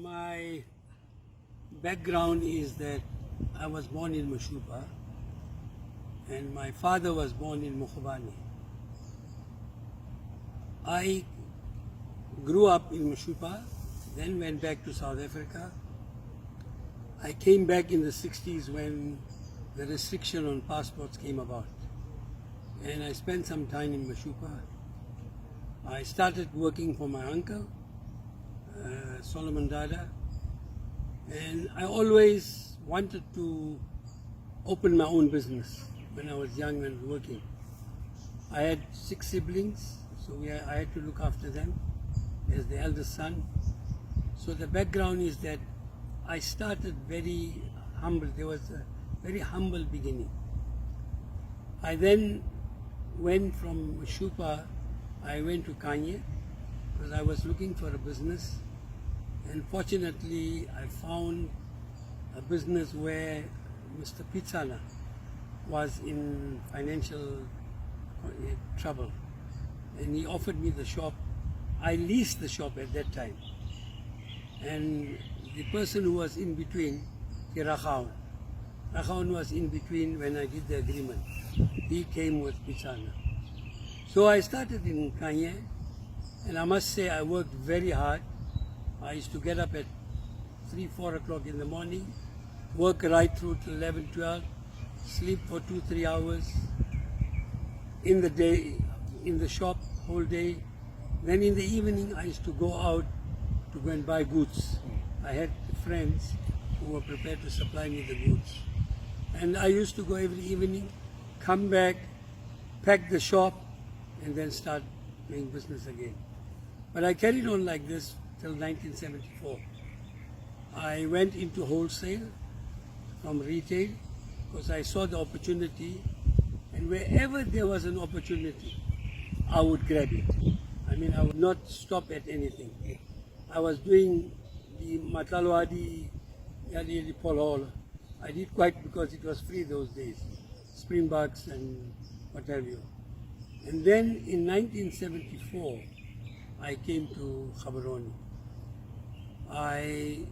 My background is that I was born in Mashupa and my father was born in Mukhabani. I grew up in Mashupa, then went back to South Africa. I came back in the 60s when the restriction on passports came about. And I spent some time in Mashupa. I started working for my uncle, Satar Dada, and I always wanted to open my own business when I was young and working. I had 6 siblings, so I had to look after them as the eldest son. So the background is that I started very humble. There was a very humble beginning. I then went from Mashupa, I went to Kanye because I was looking for a business, and fortunately I found a business where Mr. Pitsana was in financial trouble, and he offered me the shop. I leased the shop at that time, and the person who was in between, Rakhaun was in between when I did the agreement. He came with Pitsana. So I started in Kanye, and I must say I worked very hard. I used to get up at 3-4 o'clock in the morning, work right through till 11-12, sleep for 2-3 hours in the day, in the shop whole day. Then in the evening I used to go out to go and buy goods. I had friends who were prepared to supply me the goods. And I used to go every evening, come back, pack the shop, and then start doing business again. But I carried on like this till 1974. I went into wholesale from retail because I saw the opportunity, and wherever there was an opportunity, I would grab it. I mean, I would not stop at anything. I was doing the Matalwadi, Yadi Paul Hall. I did quite because it was free those days, Springbucks and what have you. And then in 1974, I came to Gaborone. I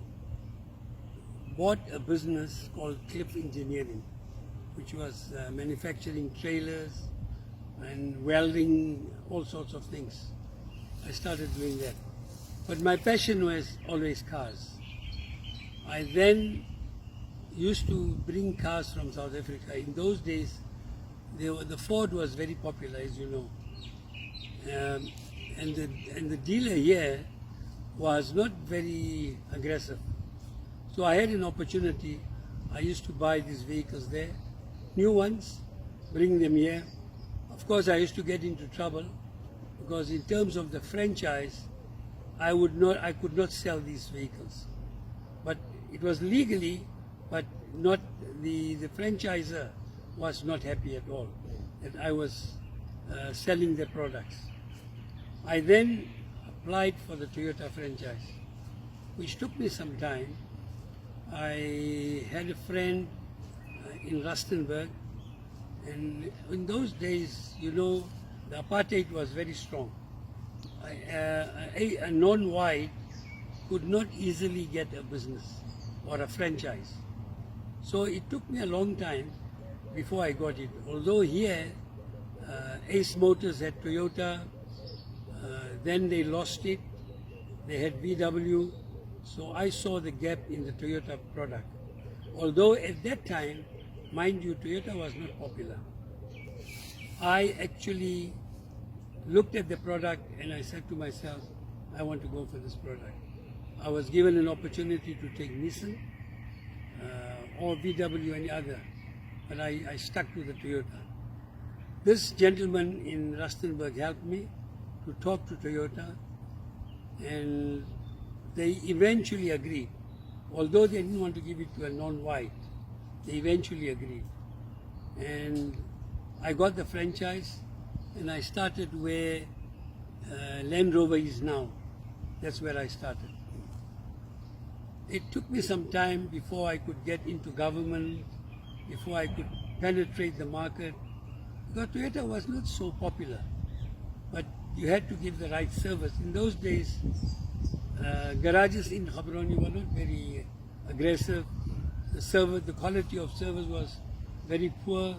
bought a business called Cliff Engineering, which was manufacturing trailers and welding, all sorts of things. I started doing that. But my passion was always cars. I then used to bring cars from South Africa. In those days, the Ford was very popular, as you know. And the dealer here was not very aggressive. So I had an opportunity. I used to buy these vehicles there, new ones, bring them here. Of course, I used to get into trouble because in terms of the franchise, I could not sell these vehicles. But it was legally, but not the franchisor was not happy at all that I was selling their products. I then applied for the Toyota franchise, which took me some time. I had a friend in Rustenburg, and in those days, you know, the apartheid was very strong. A non-white could not easily get a business or a franchise. So it took me a long time before I got it. Although here, Ace Motors had Toyota, then they lost it, they had VW, so I saw the gap in the Toyota product. Although at that time, mind you, Toyota was not popular. I actually looked at the product and I said to myself, I want to go for this product. I was given an opportunity to take Nissan or VW, any other, but I stuck to the Toyota. This gentleman in Rustenburg helped me to talk to Toyota, and they eventually agreed. Although they didn't want to give it to a non-white, they eventually agreed. And I got the franchise, and I started where Land Rover is now. That's where I started. It took me some time before I could get into government, before I could penetrate the market, because Toyota was not so popular, but you had to give the right service. In those days, Garages in Gaborone were not very aggressive. The quality of service was very poor.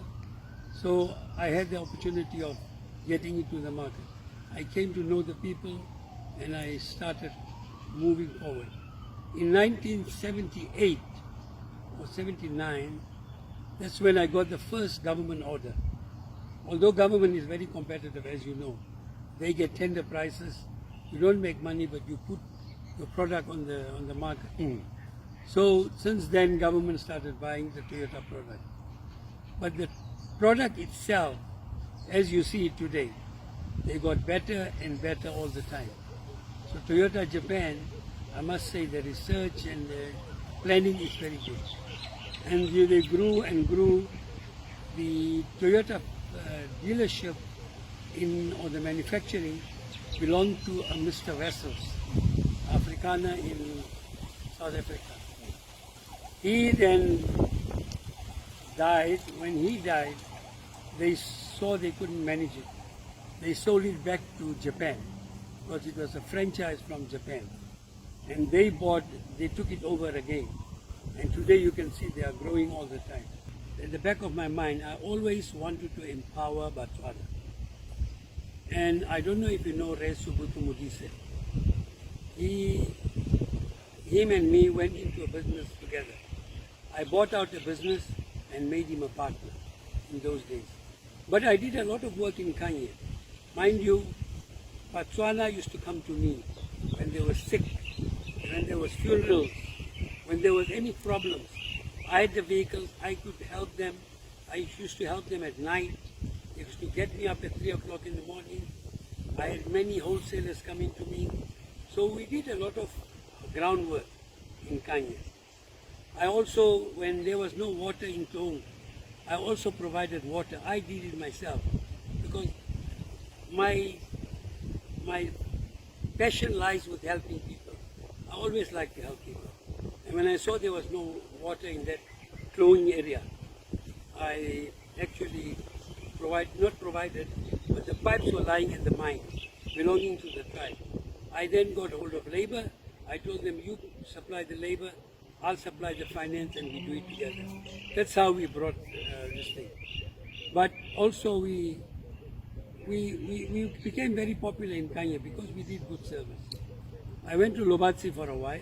So I had the opportunity of getting into the market. I came to know the people and I started moving forward. In 1978 or 79, that's when I got the first government order. Although government is very competitive, as you know, they get tender prices. You don't make money, but you put your product on the market. So since then, government started buying the Toyota product. But the product itself, as you see it today, they got better and better all the time. So Toyota Japan, I must say the research and the planning is very good. And they grew and grew. The Toyota dealership or the manufacturing belonged to a Mr. Wessels, Afrikaner in South Africa. He then died. When he died, they saw they couldn't manage it. They sold it back to Japan because it was a franchise from Japan. And they took it over again. And today you can see they are growing all the time. At the back of my mind, I always wanted to empower Botswana. And I don't know if you know Res Subutu Modise. Him and me went into a business together. I bought out a business and made him a partner in those days. But I did a lot of work in Kanye. Mind you, Botswana used to come to me when they were sick, when there was funerals, when there was any problems. I had the vehicles, I could help them. I used to help them at night. They used to get me up at 3 o'clock in the morning. I had many wholesalers coming to me. So we did a lot of groundwork in Kanye. I also, when there was no water in Toong, I also provided water. I did it myself because my passion lies with helping people. I always like to help people. And when I saw there was no water in that flowing area, I actually not provided, but the pipes were lying in the mine, belonging to the tribe. I then got hold of labor. I told them, you supply the labor, I'll supply the finance, and we do it together. That's how we brought this thing. But also we became very popular in Kenya because we did good service. I went to Lobatse for a while,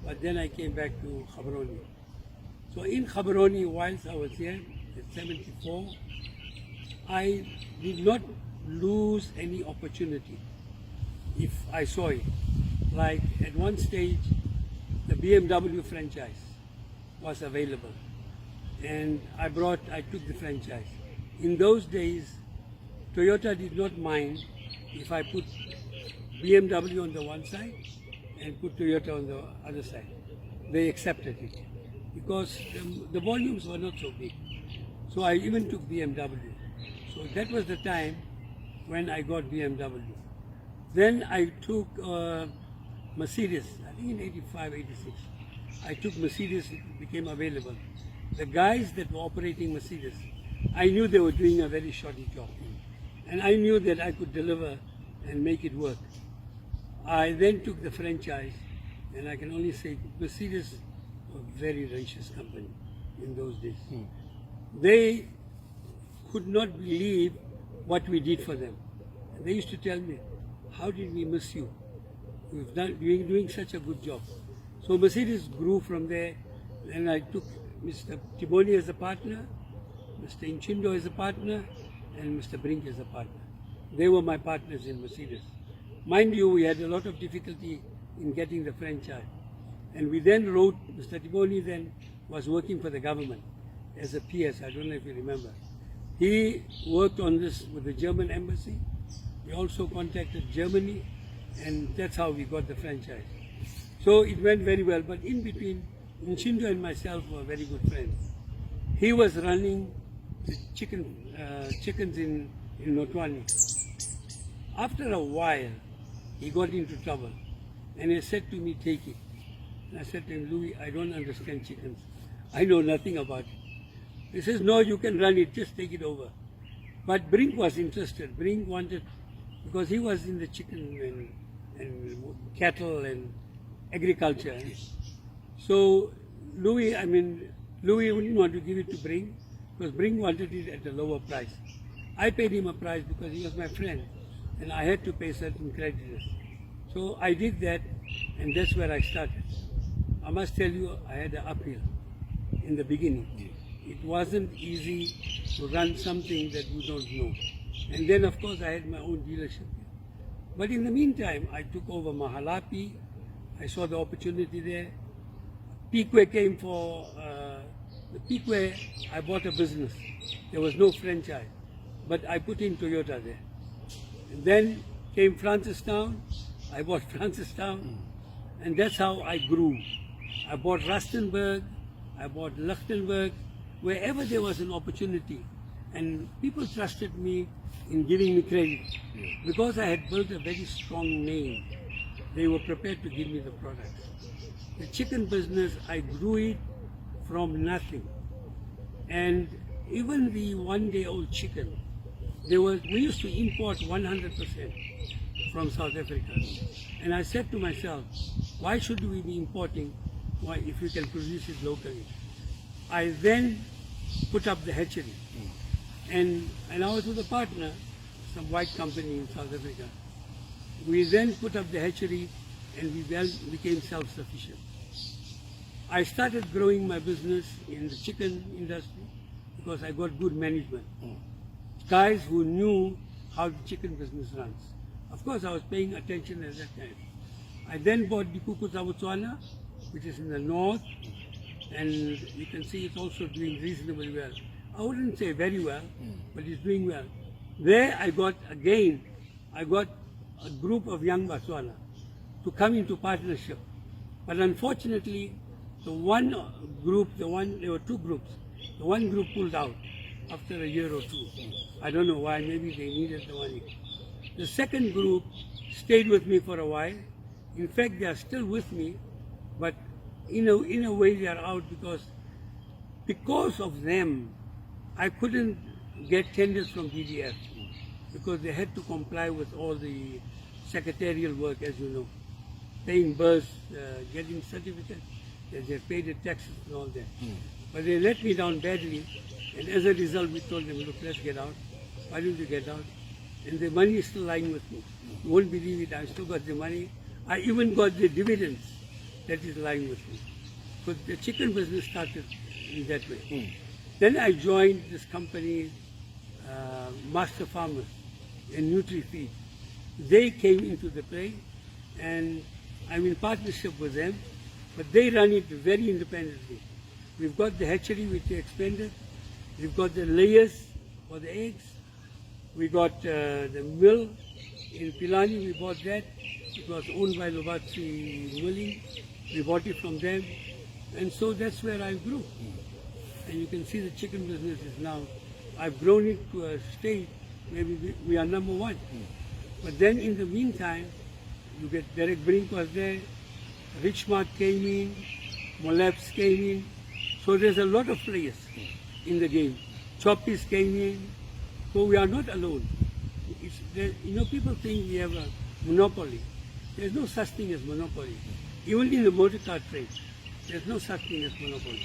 but then I came back to Gaborone. So in Gaborone, whilst I was here at 74, I did not lose any opportunity if I saw it. Like at one stage, the BMW franchise was available, and I took the franchise. In those days, Toyota did not mind if I put BMW on the one side and put Toyota on the other side. They accepted it because the volumes were not so big. So I even took BMW. So that was the time when I got BMW. Then I took Mercedes, I think in 85, 86. I took Mercedes, it became available. The guys that were operating Mercedes, I knew they were doing a very shoddy job. And I knew that I could deliver and make it work. I then took the franchise, and I can only say Mercedes was a very righteous company in those days. They could not believe what we did for them. And they used to tell me, how did we miss you? We've doing such a good job. So Mercedes grew from there, and I took Mr. Tiboni as a partner, Mr. Inchindo as a partner, and Mr. Brink as a partner. They were my partners in Mercedes. Mind you, we had a lot of difficulty in getting the franchise. And we then wrote, Mr. Tiboni then was working for the government as a PS, I don't know if you remember. He worked on this with the German embassy. We also contacted Germany, and that's how we got the franchise. So it went very well, but in between, Nchindo and myself were very good friends. He was running the chickens in Notwani. After a while, he got into trouble, and he said to me, take it. And I said to him, Louis, I don't understand chickens. I know nothing about it. He says, no, you can run it, just take it over. But Brink was interested. Brink wanted, because he was in the chicken and cattle and agriculture. So Louis wouldn't want to give it to Bring, because Bring wanted it at a lower price. I paid him a price because he was my friend, and I had to pay certain creditors. So I did that, and that's where I started. I must tell you, I had an uphill in the beginning. It wasn't easy to run something that you don't know. And then, of course, I had my own dealership. But in the meantime, I took over Mahalapi. I saw the opportunity there. Piquet came for the Piquet. I bought a business. There was no franchise, but I put in Toyota there. And then came Francistown. I bought Francistown, and that's how I grew. I bought Rustenburg. I bought Lichtenberg. Wherever there was an opportunity, and people trusted me in giving me credit. Because I had built a very strong name, they were prepared to give me the products. The chicken business, I grew it from nothing. And even the one-day-old chicken, we used to import 100% from South Africa. And I said to myself, why should we be importing if you can produce it locally? I then put up the hatchery. And I was with a partner, some white company in South Africa. We then put up the hatchery, and we became self-sufficient. I started growing my business in the chicken industry because I got good management. Guys who knew how the chicken business runs. Of course, I was paying attention at that time. I then bought the Botswana, which is in the north, and you can see it's also doing reasonably well. I wouldn't say very well, but it's doing well. There I got a group of young Botswana to come into partnership. But unfortunately, there were two groups. The one group pulled out after a year or two. I don't know why, maybe they needed the money. The second group stayed with me for a while. In fact, they are still with me, but in a way they are out because of them, I couldn't get tenders from DDF because they had to comply with all the secretarial work, as you know, paying births, getting certificates, they paid the taxes and all that. But they let me down badly, and as a result, we told them, look, let's get out. Why don't you get out? And the money is still lying with me. You won't believe it, I still got the money. I even got the dividends that is lying with me. So the chicken business started in that way. Then I joined this company, Master Farmers and Nutri-Feed. They came into the play, and I'm in partnership with them, but they run it very independently. We've got the hatchery which they expanded. We've got the layers for the eggs. We got the mill in Pilani, we bought that. It was owned by Lobatsi Milling. We bought it from them. And so that's where I grew. And you can see the chicken business is now, I've grown it to a state where we are number one. But then in the meantime, you get Derek Brink was there, Richmart came in, Moleps came in. So there's a lot of players in the game. Choppies came in. So we are not alone. People think we have a monopoly. There's no such thing as monopoly. Even in the motor car trade, there's no such thing as monopoly.